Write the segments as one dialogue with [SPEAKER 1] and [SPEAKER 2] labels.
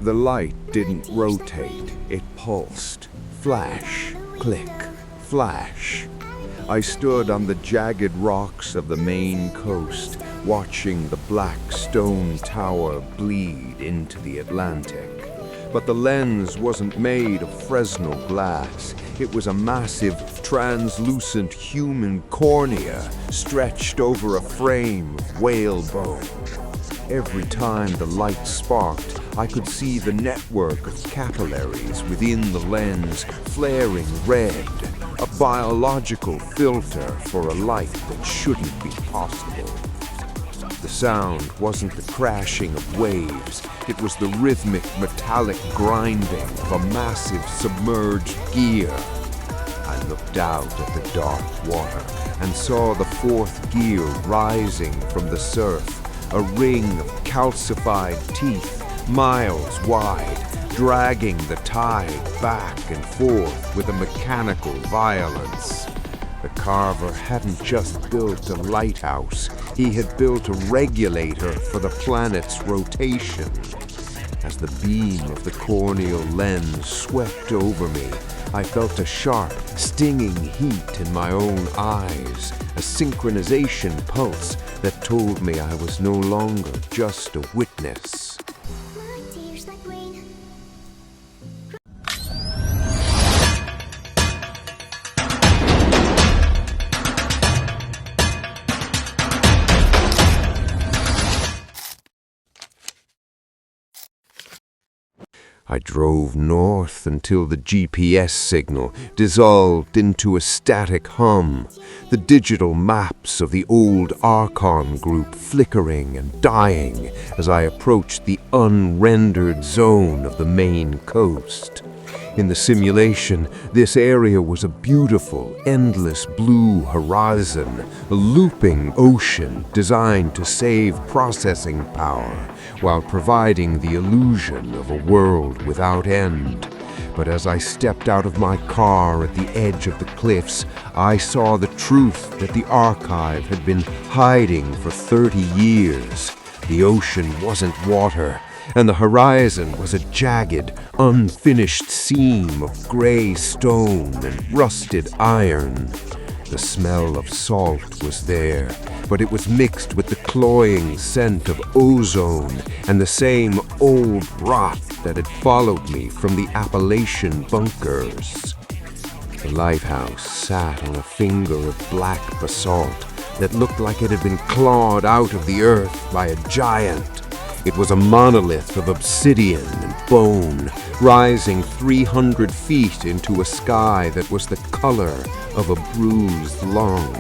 [SPEAKER 1] The light didn't rotate, it pulsed. Flash, click, flash. I stood on the jagged rocks of the Maine coast, watching the black stone tower bleed into the Atlantic. But the lens wasn't made of Fresnel glass. It was a massive, translucent human cornea stretched over a frame of whalebone. Every time the light sparked, I could see the network of capillaries within the lens flaring red, a biological filter for a light that shouldn't be possible. The sound wasn't the crashing of waves, it was the rhythmic metallic grinding of a massive submerged gear. I looked out at the dark water and saw the fourth gear rising from the surf, a ring of calcified teeth, miles wide, dragging the tide back and forth with a mechanical violence. The Carver hadn't just built a lighthouse, he had built a regulator for the planet's rotation. As the beam of the corneal lens swept over me, I felt a sharp, stinging heat in my own eyes, a synchronization pulse that told me I was no longer just a witness. I drove north until the GPS signal dissolved into a static hum, the digital maps of the old Archon group flickering and dying as I approached the unrendered zone of the Maine coast. In the simulation, this area was a beautiful, endless blue horizon, a looping ocean designed to save processing power while providing the illusion of a world without end. But as I stepped out of my car at the edge of the cliffs, I saw the truth that the archive had been hiding for 30 years. The ocean wasn't water, and the horizon was a jagged, unfinished seam of gray stone and rusted iron. The smell of salt was there, but it was mixed with the cloying scent of ozone and the same old rot that had followed me from the Appalachian bunkers. The lighthouse sat on a finger of black basalt that looked like it had been clawed out of the earth by a giant. It was a monolith of obsidian and bone, rising 300 feet into a sky that was the color of a bruised lung.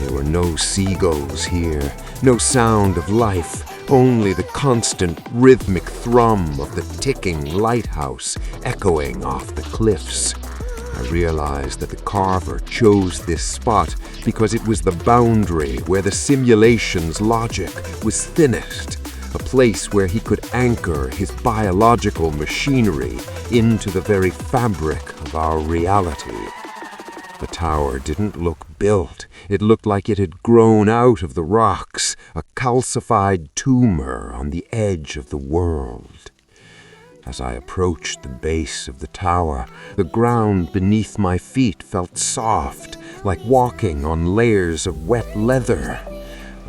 [SPEAKER 1] There were no seagulls here, no sound of life, only the constant rhythmic thrum of the ticking lighthouse echoing off the cliffs. I realized that the Carver chose this spot because it was the boundary where the simulation's logic was thinnest, a place where he could anchor his biological machinery into the very fabric of our reality. The tower didn't look built. It looked like it had grown out of the rocks, a calcified tumor on the edge of the world. As I approached the base of the tower, the ground beneath my feet felt soft, like walking on layers of wet leather.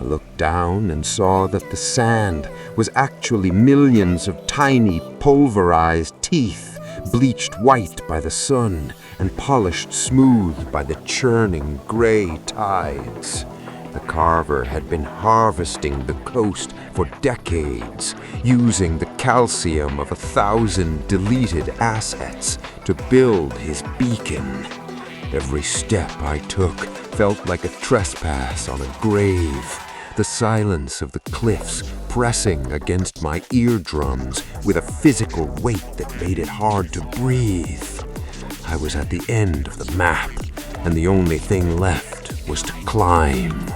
[SPEAKER 1] I looked down and saw that the sand was actually millions of tiny pulverized teeth, bleached white by the sun and polished smooth by the churning gray tides. The Carver had been harvesting the coast for decades, using the calcium of 1,000 deleted assets to build his beacon. Every step I took felt like a trespass on a grave, the silence of the cliffs pressing against my eardrums with a physical weight that made it hard to breathe. I was at the end of the map, and the only thing left was to climb.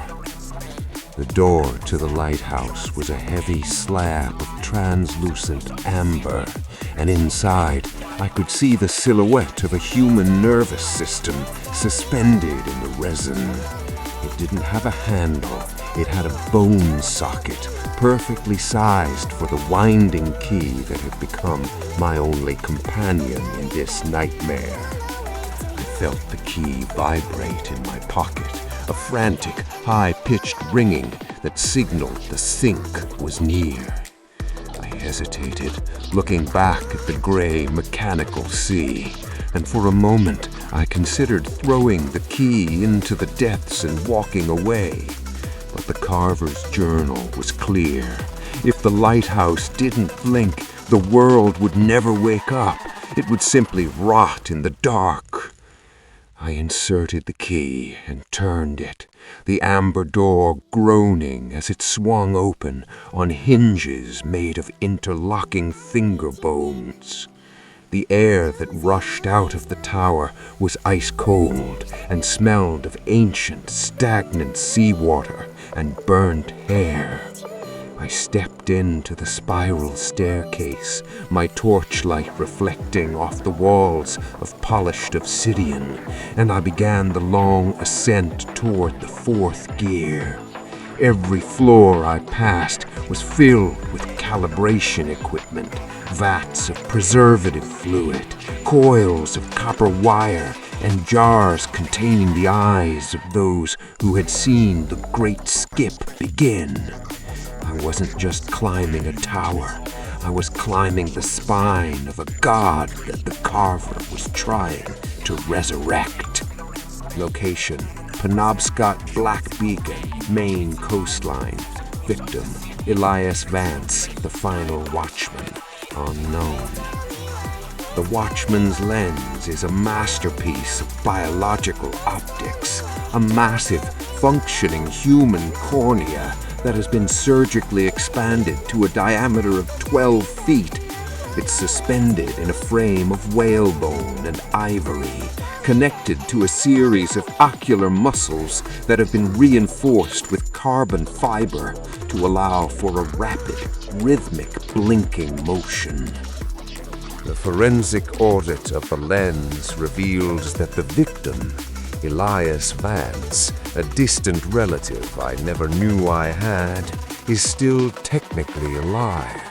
[SPEAKER 1] The door to the lighthouse was a heavy slab of translucent amber, and inside I could see the silhouette of a human nervous system suspended in the resin. It didn't have a handle, it had a bone socket perfectly sized for the winding key that had become my only companion in this nightmare. I felt the key vibrate in my pocket, a frantic, high-pitched ringing that signaled the sink was near. I hesitated, looking back at the gray, mechanical sea, and for a moment I considered throwing the key into the depths and walking away. But the Carver's journal was clear. If the lighthouse didn't blink, the world would never wake up. It would simply rot in the dark. I inserted the key and turned it, the amber door groaning as it swung open on hinges made of interlocking finger bones. The air that rushed out of the tower was ice cold and smelled of ancient, stagnant seawater and burnt hair. I stepped into the spiral staircase, my torchlight reflecting off the walls of polished obsidian, and I began the long ascent toward the fourth gear. Every floor I passed was filled with calibration equipment, vats of preservative fluid, coils of copper wire, and jars containing the eyes of those who had seen the great skip begin. I wasn't just climbing a tower. I was climbing the spine of a god that the Carver was trying to resurrect. Location: Penobscot Black Beacon, Maine coastline. Victim: Silas Vance, the final Watchman. Unknown. The Watchman's lens is a masterpiece of biological optics, a massive, functioning human cornea that has been surgically expanded to a diameter of 12 feet. It's suspended in a frame of whalebone and ivory, connected to a series of ocular muscles that have been reinforced with carbon fiber to allow for a rapid, rhythmic blinking motion. The forensic audit of the lens reveals that the victim, Silas Vance, a distant relative I never knew I had, is still technically alive,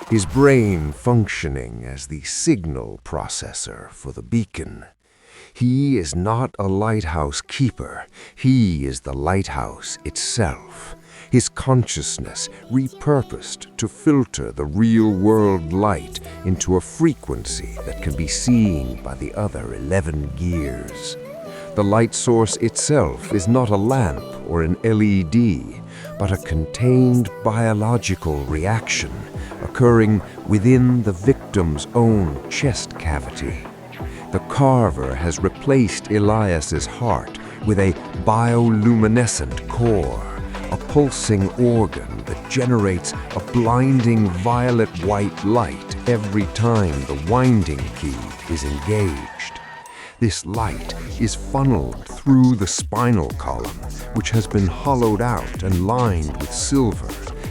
[SPEAKER 1] his brain functioning as the signal processor for the beacon. He is not a lighthouse keeper, he is the lighthouse itself, his consciousness repurposed to filter the real-world light into a frequency that can be seen by the other 11 gears. The light source itself is not a lamp or an LED, but a contained biological reaction occurring within the victim's own chest cavity. The Carver has replaced Elias's heart with a bioluminescent core, a pulsing organ that generates a blinding violet-white light every time the winding key is engaged. This light is funneled through the spinal column, which has been hollowed out and lined with silver,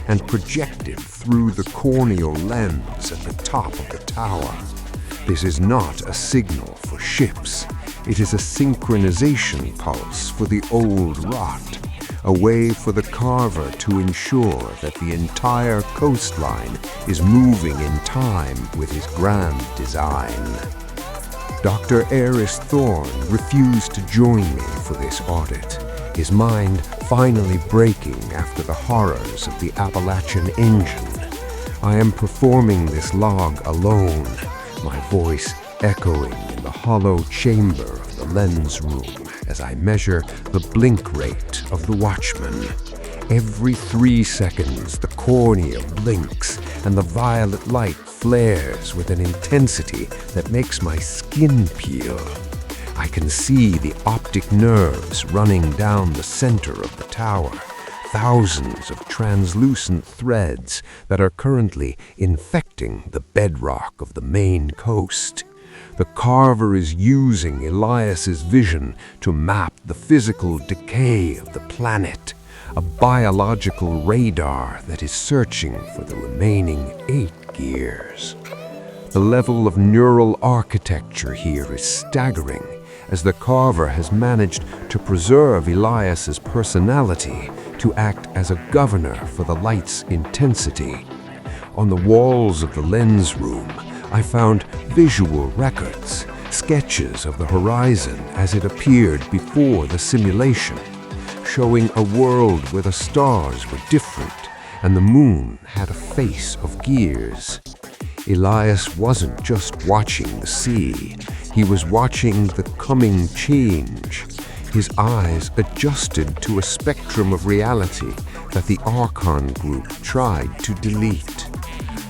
[SPEAKER 1] and projected through the corneal lens at the top of the tower. This is not a signal for ships. It is a synchronization pulse for the old rot, a way for the Carver to ensure that the entire coastline is moving in time with his grand design. Dr. Eris Thorne refused to join me for this audit, his mind finally breaking after the horrors of the Appalachian engine. I am performing this log alone, my voice echoing in the hollow chamber of the lens room as I measure the blink rate of the Watchman. Every 3 seconds, the cornea blinks and the violet light flares with an intensity that makes my skin peel. I can see the optic nerves running down the center of the tower, thousands of translucent threads that are currently infecting the bedrock of the Maine coast. The Carver is using Elias's vision to map the physical decay of the planet, a biological radar that is searching for the remaining 8 gears. The level of neural architecture here is staggering, as the Carver has managed to preserve Elias's personality to act as a governor for the light's intensity. On the walls of the lens room, I found visual records, sketches of the horizon as it appeared before the simulation, showing a world where the stars were different and the moon had a face of gears. Elias wasn't just watching the sea, he was watching the coming change. His eyes adjusted to a spectrum of reality that the Archon group tried to delete.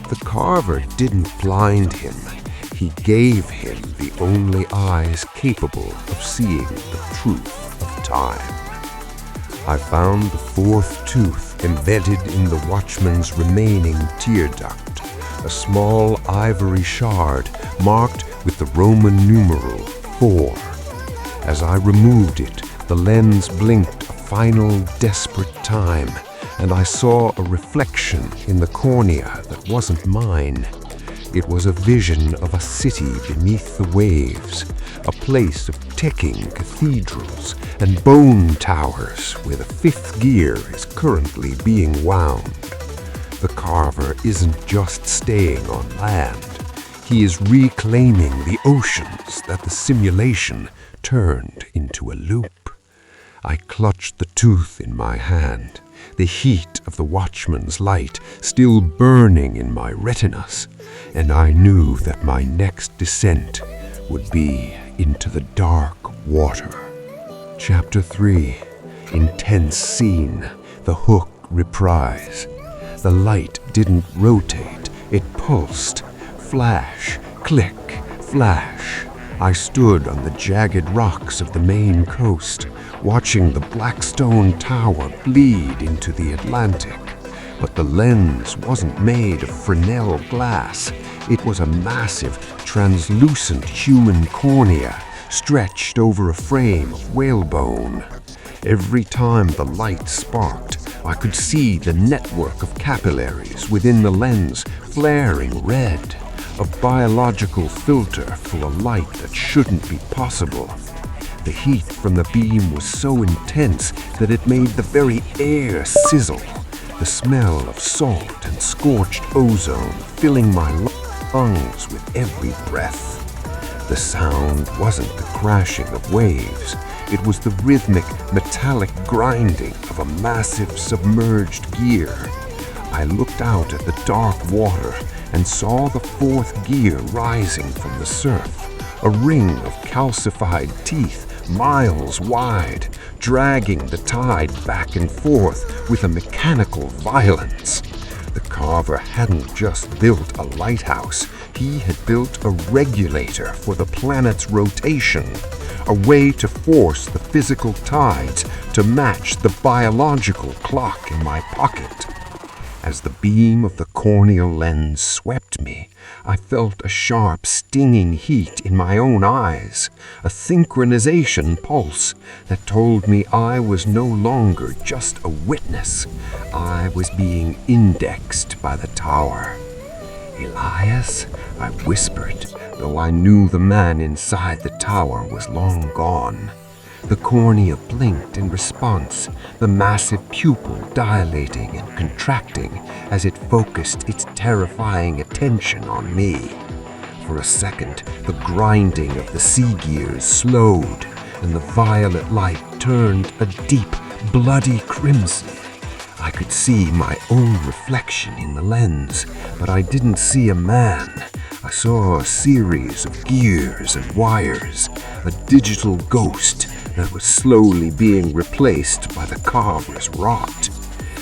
[SPEAKER 1] The Carver didn't blind him, he gave him the only eyes capable of seeing the truth of time. I found the fourth tooth embedded in the Watchman's remaining tear duct, a small ivory shard marked with the Roman numeral 4. As I removed it, the lens blinked a final desperate time, and I saw a reflection in the cornea that wasn't mine. It was a vision of a city beneath the waves, a place of ticking cathedrals and bone towers where the fifth gear is currently being wound. The Carver isn't just staying on land. He is reclaiming the oceans that the simulation turned into a loop. I clutched the tooth in my hand, the heat of the Watchman's light still burning in my retinas, and I knew that my next descent would be into the dark water. Chapter 3. Intense scene. The hook reprise. The light didn't rotate, it pulsed. Flash, click, flash. I stood on the jagged rocks of the Maine coast, watching the Blackstone Tower bleed into the Atlantic. But the lens wasn't made of Fresnel glass. It was a massive, translucent human cornea stretched over a frame of whalebone. Every time the light sparked, I could see the network of capillaries within the lens flaring red, a biological filter for a light that shouldn't be possible. The heat from the beam was so intense that it made the very air sizzle, the smell of salt and scorched ozone filling my lungs with every breath. The sound wasn't the crashing of waves, it was the rhythmic, metallic grinding of a massive submerged gear. I looked out at the dark water and saw the fourth gear rising from the surf, a ring of calcified teeth miles wide, dragging the tide back and forth with a mechanical violence. The Carver hadn't just built a lighthouse, he had built a regulator for the planet's rotation, a way to force the physical tides to match the biological clock in my pocket. As the beam of the corneal lens swept me, I felt a sharp, stinging heat in my own eyes, a synchronization pulse that told me I was no longer just a witness. I was being indexed by the tower. "Elias?" I whispered, though I knew the man inside the tower was long gone. The cornea blinked in response, the massive pupil dilating and contracting as it focused its terrifying attention on me. For a second, the grinding of the sea gears slowed, and the violet light turned a deep, bloody crimson. I could see my own reflection in the lens, but I didn't see a man. I saw a series of gears and wires, a digital ghost that was slowly being replaced by the Carver's rot.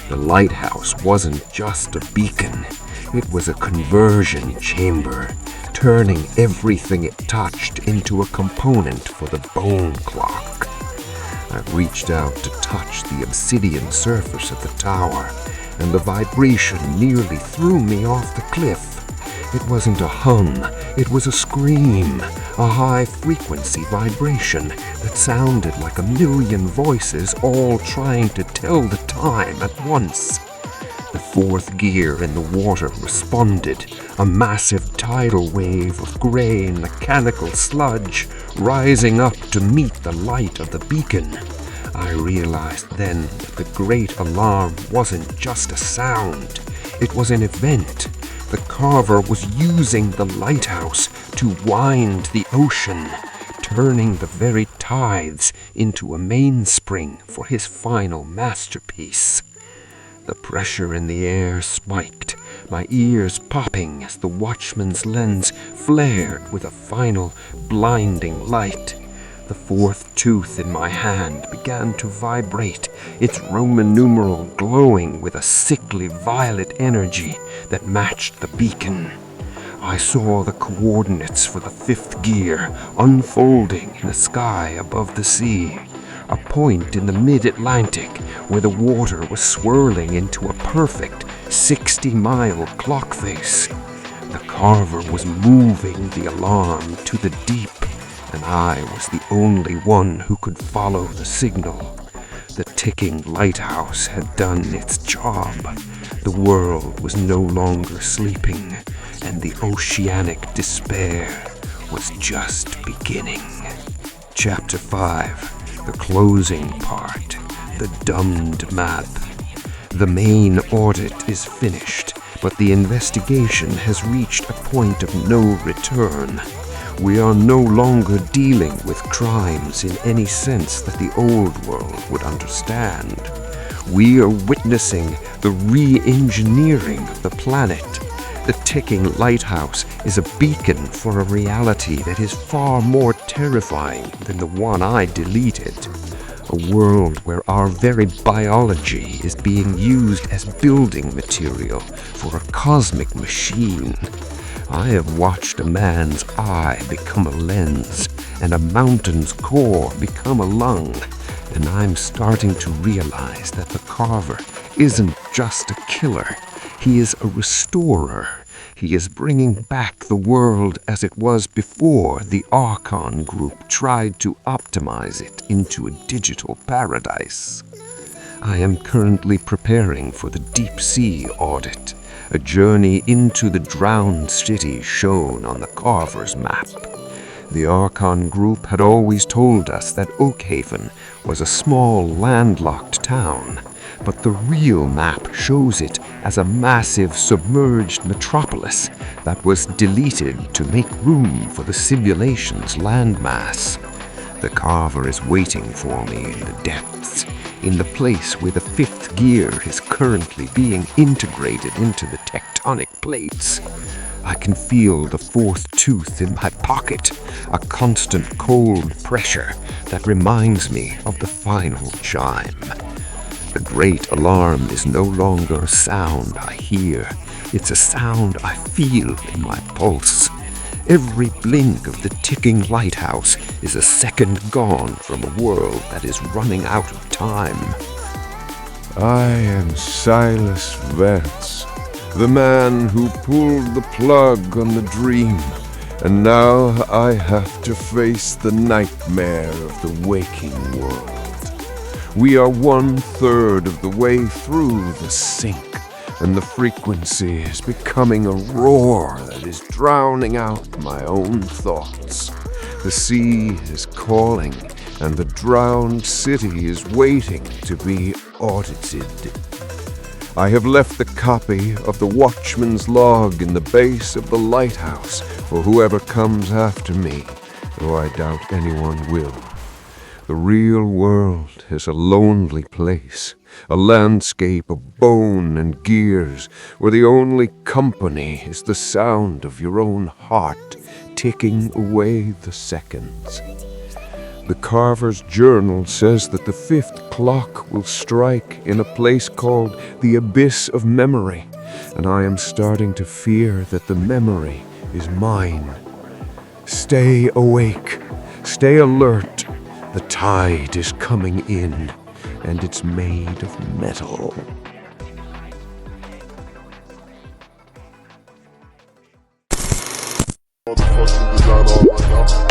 [SPEAKER 1] The lighthouse wasn't just a beacon, it was a conversion chamber, turning everything it touched into a component for the bone clock. I reached out to touch the obsidian surface of the tower, and the vibration nearly threw me off the cliff. It wasn't a hum, it was a scream, a high-frequency vibration that sounded like a million voices all trying to tell the time at once. The fourth gear in the water responded, a massive tidal wave of gray mechanical sludge rising up to meet the light of the beacon. I realized then that the great alarm wasn't just a sound. It was an event. The Carver was using the lighthouse to wind the ocean, turning the very tides into a mainspring for his final masterpiece. The pressure in the air spiked, my ears popping as the Watchman's lens flared with a final blinding light. The fourth tooth in my hand began to vibrate, its Roman numeral glowing with a sickly violet energy that matched the beacon. I saw the coordinates for the fifth gear unfolding in the sky above the sea, a point in the mid-Atlantic where the water was swirling into a perfect 60-mile clock face. The Carver was moving the alarm to the deep, and I was the only one who could follow the signal. The ticking lighthouse had done its job. The world was no longer sleeping, and the oceanic despair was just beginning. Chapter 5, the closing part, the dumbed map. The Maine audit is finished, but the investigation has reached a point of no return. We are no longer dealing with crimes in any sense that the old world would understand. We are witnessing the re-engineering of the planet. The ticking lighthouse is a beacon for a reality that is far more terrifying than the one I deleted. A world where our very biology is being used as building material for a cosmic machine. I have watched a man's eye become a lens, and a mountain's core become a lung, and I'm starting to realize that the Carver isn't just a killer. He is a restorer. He is bringing back the world as it was before the Archon group tried to optimize it into a digital paradise. I am currently preparing for the deep sea audit, a journey into the drowned city shown on the Carver's map. The Archon group had always told us that Oakhaven was a small landlocked town, but the real map shows it as a massive submerged metropolis that was deleted to make room for the simulation's landmass. The Carver is waiting for me in the depths, in the place where the fifth gear is currently being integrated into the tectonic plates. I can feel the fourth tooth in my pocket, a constant cold pressure that reminds me of the final chime. The great alarm is no longer a sound I hear. It's a sound I feel in my pulse. Every blink of the ticking lighthouse is a second gone from a world that is running out of time.
[SPEAKER 2] I am Silas Vance, the man who pulled the plug on the dream, and now I have to face the nightmare of the waking world. We are 1/3 of the way through the sink, and the frequency is becoming a roar that is drowning out my own thoughts. The sea is calling, and the drowned city is waiting to be audited. I have left the copy of the Watchman's log in the base of the lighthouse for whoever comes after me, though I doubt anyone will. The real world is a lonely place, a landscape of bone and gears, where the only company is the sound of your own heart ticking away the seconds. The Carver's journal says that the fifth clock will strike in a place called the Abyss of Memory, and I am starting to fear that the memory is mine. Stay awake, stay alert. The tide is coming in, and it's made of metal.
[SPEAKER 3] Motherfucking design all right now.